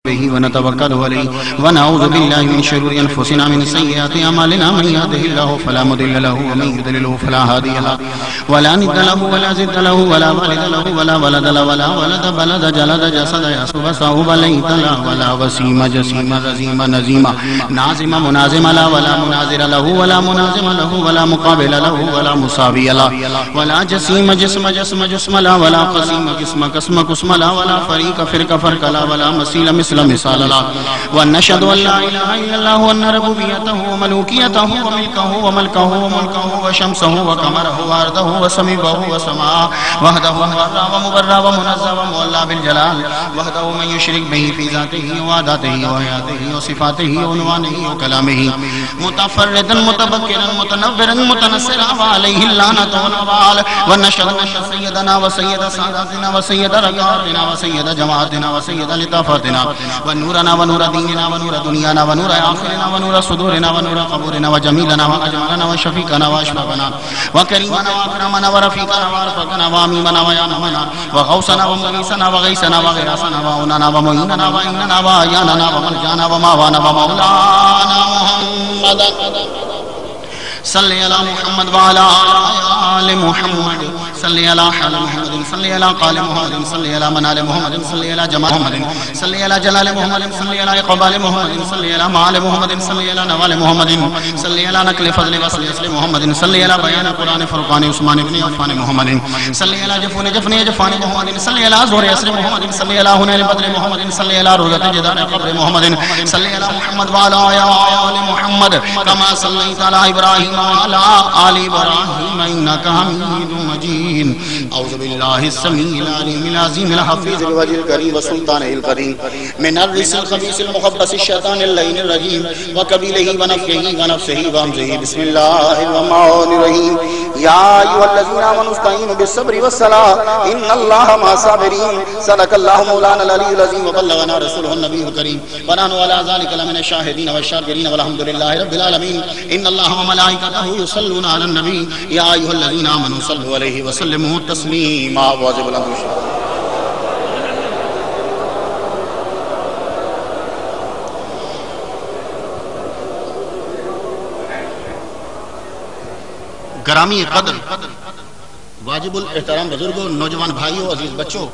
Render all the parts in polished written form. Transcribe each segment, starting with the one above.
به ونتوكل عليه ونعوذ بالله من شرور أنفسنا من سيئات أعمالنا من يهده الله فلا مضل له ومن يضلل فلا هادي له ولا ند له ولا زد له ولا والد له ولا ولد له ولا ولد بلد جلد جسد يسوب صوب ليت له ولا وسيم جسيم رزيم نزيم نازم منازم لا ولا منازر له ولا منازم له ولا مقابل له ولا مساوي له ولا جسيم جسم جسم جسم لا ولا قسيم قسم قسم قسم لا ولا فريق فرق فرق لا ولا مسيل مثل مثال لا ونشهد أن لا إله إلا الله وأن ربوبيته وملوكيته وملكه وملكه وملكه وشمسه وقمره وأرضه وسميبه وسماءه وحده مبرا ومبرا ومنزه ومولى بالجلال وحده من يشرك به في ذاته وعداته وحياته وصفاته وعنوانه وكلامه متفردا متبكرا متنبرا متنصرا وعليه اللعنة والوبال ونشهد أن سيدنا وسيد ساداتنا وسيد ركعاتنا وسيد جماعتنا وسيد لطافتنا ونورنا ونور ديننا ونور دنيانا ونور آخرنا ونور صدورنا ونور قبورنا وجميلنا وأجملنا وشفيقنا وأشفقنا وكريمنا وأكرمنا ورفيقنا وأرفقنا وأميمنا ويانمنا وغوثنا ومغيثنا وغيثنا وغياثنا وأوننا ومعيننا وإننا وأياننا ومرجانا وماوانا ومولانا محمد صلی علی محمد وعلی آل محمد صلی علی حال محمد صلی علی قال محمد صلی علی منال محمد صلی علی جمال محمد صلی علی جلال محمد صلی علی اقبال محمد صلی علی معال محمد صلی علی نوال محمد صلی علی نقل فضل وصل اصل محمد صلی علی بیان قرآن فرقان عثمان ابن عفان محمد صلی علی جفون جفن جفان محمد صلی علی زور اسر محمد صلی علی حنین بدر محمد صلی علی روضت جدار قبر محمد صلی علی محمد وعلی آل محمد کما صلیت علی ابراہیم وعلى آل إبراهيم إنك حميد مجيد أعوذ بالله السميع العليم العظيم الحفيظ بوجه الكريم وسلطانه القديم من الرجس الخبيث المخبث الشيطان اللعين الرجيم وقبيله ونفخه ونفسه وهمزه بسم الله الرحمن الرحيم يا أيها الذين آمنوا استعينوا بالصبر والصلاة إن الله مع الصابرين صدق الله مولانا العلي العظيم وبلغنا رسوله النبي الكريم ونحن على ذلك لمن الشاهدين والشاكرين والحمد لله رب العالمين إن الله وملائكته يصلون على النبي يا أيها الذين آمنوا صلوا عليه وسلموا تسليما واجب الأمر گرامی قدر واجب الاحترام بزرگوں نوجوان بھائیوں عزیز بچوں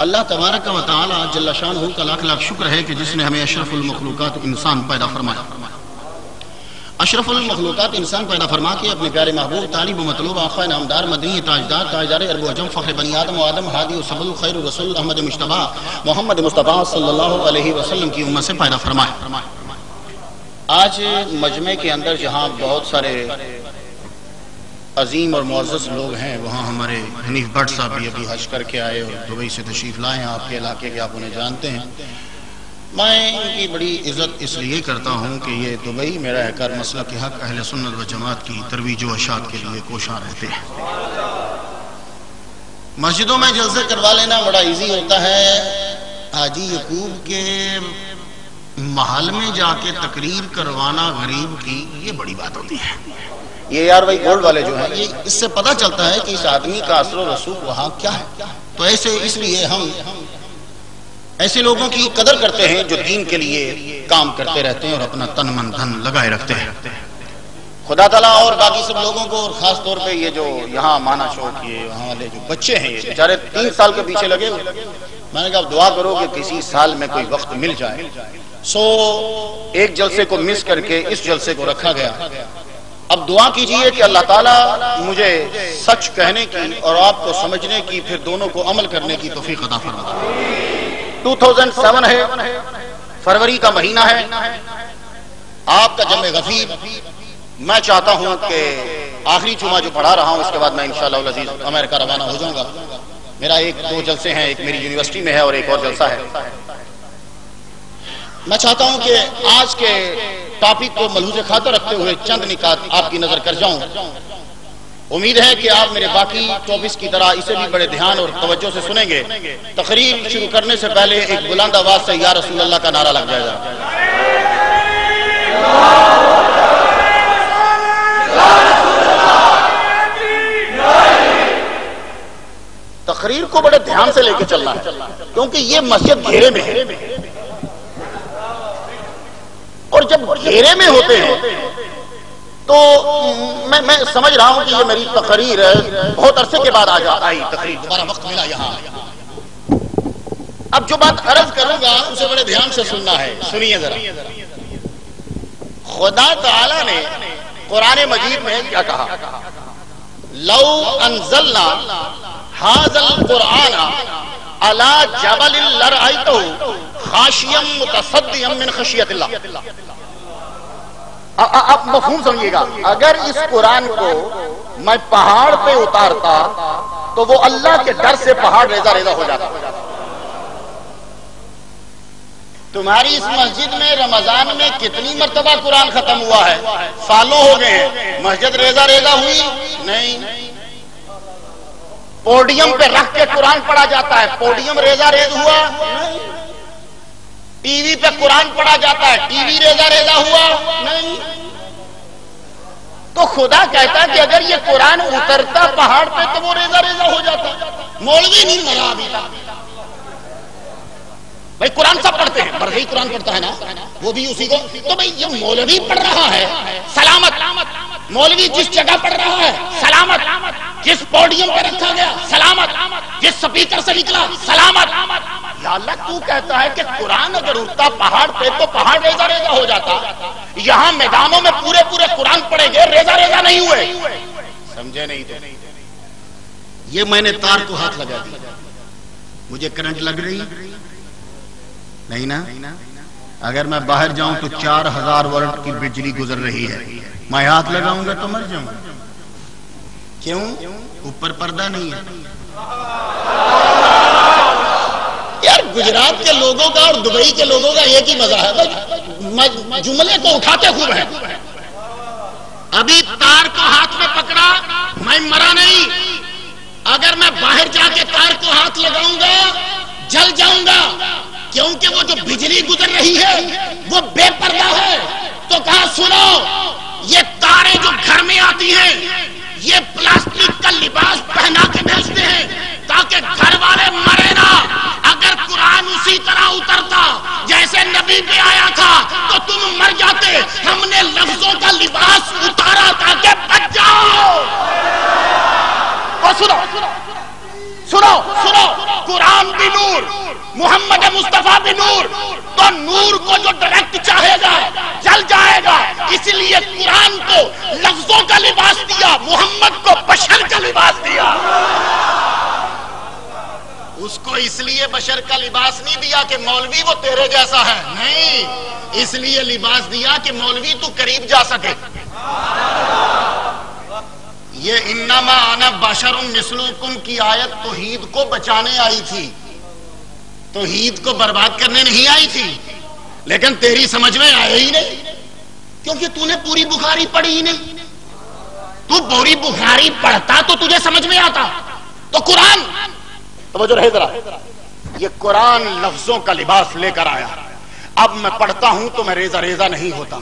اللہ تبارک و تعالی جل شانہ کا لاکھ لاکھ شکر ہے کہ جس نے ہمیں اشرف المخلوقات انسان پیدا فرمایا اشرف المخلوقات انسان پیدا فرما کے اپنے پیارے محبوب طالب و مطلوب آقا نامدار مدنی تاجدار تاجدار عرب و عجم فخر بنی آدم و آدم ہادی و سبل خیر رسول احمد مجتبی محمد مصطفیٰ صلی اللہ علیہ وسلم کی امت سے پیدا فرمایا آج مجمع کے اندر جہاں بہت سارے عظیم اور معزز لوگ ہیں وہاں ہمارے حنیف بٹ صاحب بھی ابھی حج کر کے آئے اور دبئی سے تشریف لائے ہیں آپ کے علاقے کے آپ انہیں جانتے ہیں میں ان کی بڑی عزت اس لیے کرتا ہوں کہ یہ دبئی میرا اہکار مسلک حق اہل سنت و جماعت کی ترویج و اشاعت کے لیے کوشاں رہتے ہیں مسجدوں میں جلسے کروا لینا بڑا ایزی ہوتا ہے حاجی یعقوب کے محل میں جا کے تقریر کروانا غریب کی یہ بڑی بات ہوتی ہے یہ یار بھائی گولڈ والے جو ہیں یہ اس سے پتہ چلتا ہے کہ اس آدمی کا اثر و رسوخ وہاں کیا ہے تو اس لیے ہم ایسے لوگوں کی قدر کرتے ہیں جو دین کے لیے کام کرتے رہتے ہیں اور اپنا تن من دھن لگائے رکھتے ہیں خدا تعالیٰ اور باقی سب لوگوں کو اور خاص طور پہ یہ جو یہاں مانا شوق یہ وہاں والے جو بچے ہیں یہ بیچارے 3 سال کے پیچھے لگے میں نے کہا دعا کرو کہ کسی سال میں کوئی وقت مل جائے ایک جلسے کو مس کر کے اس جلسے کو رکھا گیا اب دعا کیجئے کہ اللہ تعالیٰ مجھے سچ کہنے کی اور آپ کو سمجھنے کی پھر دونوں کو عمل کرنے کی توفیق عطا فرمائے 2007 ہے فروری کا مہینہ ہے آپ کا جمع غفیر میں چاہتا ہوں کہ آخری جمعہ جو پڑھا رہا ہوں اس کے بعد میں انشاءاللہ العزیز امریکہ روانہ ہو جاؤں گا میرا 1-2 جلسے ہیں ایک میری یونیورسٹی میں ہے اور ایک اور جلسہ ہے میں چاہتا ہوں کہ آج کے ٹاپک کو ملحوظ خاطر رکھتے ہوئے چند نکات آپ کی نظر کر جاؤں امید ہے کہ آپ میرے باقی ٹاپکس کی طرح اسے بھی بڑے دھیان اور توجہ سے سنیں گے تقریر شروع کرنے سے پہلے ایک بلند آواز سے یا رسول اللہ کا نعرہ لگ جائے گا تقریر کو بڑے دھیان سے لے کے چلنا ہے، کیونکہ یہ مسجد گھیرے میں ہے، اور جب گھیرے میں ہوتے ہیں تو میں سمجھ رہا ہوں کہ یہ میری تقریر بہت عرصے کے بعد آئی تقریر، دوبارہ وقت ملا یہاں۔ اب جو بات عرض کروں گا اسے بڑے دھیان سے سننا ہے، سنیے ذرا۔ خدا تعالی نے قرآن مجید میں کیا کہا؟ لو انزلنا ھذا القرآن علی جبل لرأیتہ خاشعا متصدعا من خشیۃ اللہ۔ آپ مفہوم سمجھیے گا، اگر اس قرآن کو میں پہاڑ پہ اتارتا تو وہ اللہ کے ڈر سے پہاڑ ریزہ ریزہ ہو جاتا۔ تمہاری اس مسجد میں رمضان میں کتنی مرتبہ قرآن ختم ہوا ہے؟ سالوں ہو گئے ہیں، مسجد ریزہ ریزہ ہوئی نہیں۔ پوڈیم پہ رکھ کے قرآن پڑھا جاتا ہے، پوڈیم ریزہ ریز ہوا نہیں۔ ٹی وی پہ قرآن پڑھا جاتا ہے، ٹی وی ریزہ ریزہ ہوا نہیں۔ تو خدا کہتا ہے کہ اگر یہ قرآن اترتا پہاڑ پہ تو وہ ریزہ ریزہ ہو جاتا۔ مولوی نہیں مرا ابھی تک۔ بھائی قرآن سب پڑھتے ہیں، برہی قرآن پڑھتا ہے نا، وہ بھی اسی کو۔ تو بھائی یہ مولوی پڑھ رہا ہے سلامت، مولوی جس جگہ پڑھ رہا ہے سلامت، جس پوڈیم پہ رکھا گیا سلامت، جس سپیکر سے نکلا سلامت۔ یا اللہ تو کہتا ہے کہ قرآن اگر اٹھتا پہاڑ پہ تو پہاڑ ریزہ ریزہ ہو جاتا، یہاں میدانوں میں پورے پورے قرآن پڑھے گئے، ریزہ ریزہ نہیں ہوئے۔ سمجھے نہیں تو یہ میں نے تار کو ہاتھ لگا دیا، مجھے کرنٹ لگ رہی نہیں نا؟ اگر میں باہر جاؤں تو 4000 وولٹ کی بجلی گزر رہی ہے، میں ہاتھ لگاؤں گا تو مر جاؤں گا۔ کیوں؟ اوپر پردہ نہیں ہے۔ یار گجرات کے لوگوں کا اور دبئی کے لوگوں کا ایک ہی مزہ ہے، جملے کو اٹھاتے خوب ہیں۔ ابھی تار کو ہاتھ میں پکڑا، میں مرا نہیں۔ اگر میں باہر جا کے تار کو ہاتھ لگاؤں گا جل جاؤں گا، کیونکہ وہ جو بجلی گزر رہی ہے وہ بے پردہ ہے۔ تو کہا سنو، یہ تاریں جو گھر میں آتی ہیں یہ پلاسٹک کا لباس پہنا کے بھیجتے ہیں تاکہ گھر والے مرے نہ۔ اگر قرآن اسی طرح اترتا جیسے نبی پہ آیا تھا تو تم مر جاتے۔ ہم نے لفظوں کا لباس اتارا تاکہ بچ جاؤ۔ اور سنو سنو سنو، قرآن بھی نور، محمد مصطفیٰ بھی نور، تو نور کو جو ڈائریکٹ چاہے گا جل جائے گا۔ اس لیے قرآن کو لفظوں کا لباس دیا، محمد کو بشر کا لباس دیا۔ اس کو اس لیے بشر کا لباس نہیں دیا کہ مولوی وہ تیرے جیسا ہے، نہیں، اس لیے لباس دیا کہ مولوی تو قریب جا سکے۔ یہ انما انا بشر مثلکم کی آیت توحید کو بچانے آئی تھی، توحید کو برباد کرنے نہیں آئی تھی، لیکن تیری سمجھ میں آئے ہی نہیں، کیونکہ تو نے پوری بخاری پڑھی ہی نہیں۔ تو پوری بخاری پڑھتا تو تجھے سمجھ میں آتا۔ تو قرآن، توجہ رہے ذرا، یہ قرآن لفظوں کا لباس لے کر آیا۔ اب میں پڑھتا ہوں تو میں ریزہ ریزہ نہیں ہوتا،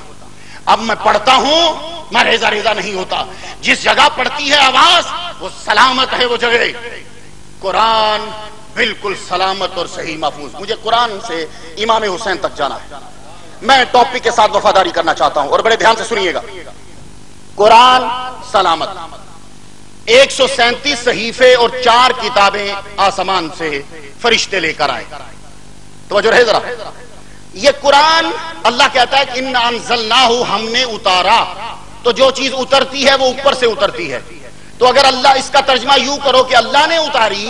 اب میں پڑھتا ہوں میں ریزہ ریزہ نہیں ہوتا۔ جس جگہ پڑھتی ہے آواز وہ سلامت ہے، وہ جگہ قرآن بالکل سلامت اور صحیح محفوظ۔ مجھے قرآن سے امام حسین تک جانا ہے، میں ٹاپک کے ساتھ وفاداری کرنا چاہتا ہوں اور بڑے دھیان سے سنیے گا۔ قرآن سلامت، 137 صحیفے اور 4 کتابیں آسمان سے فرشتے لے کر آئے۔ توجہ رہے ذرا، یہ قرآن اللہ کہتا ہے کہ انا انزلناہ، ہم نے اتارا۔ تو جو چیز اترتی ہے وہ اوپر سے اترتی ہے۔ تو اگر اللہ اس کا ترجمہ یوں کرو کہ اللہ نے اتاری،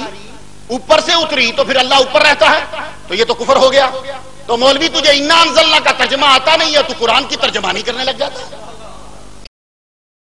اوپر سے اتری، تو پھر اللہ اوپر رہتا ہے، تو یہ تو کفر ہو گیا۔ تو مولوی تجھے انا انزلنا کا ترجمہ آتا نہیں ہے، تو قرآن کی ترجمانی کرنے لگ جاتا ہے۔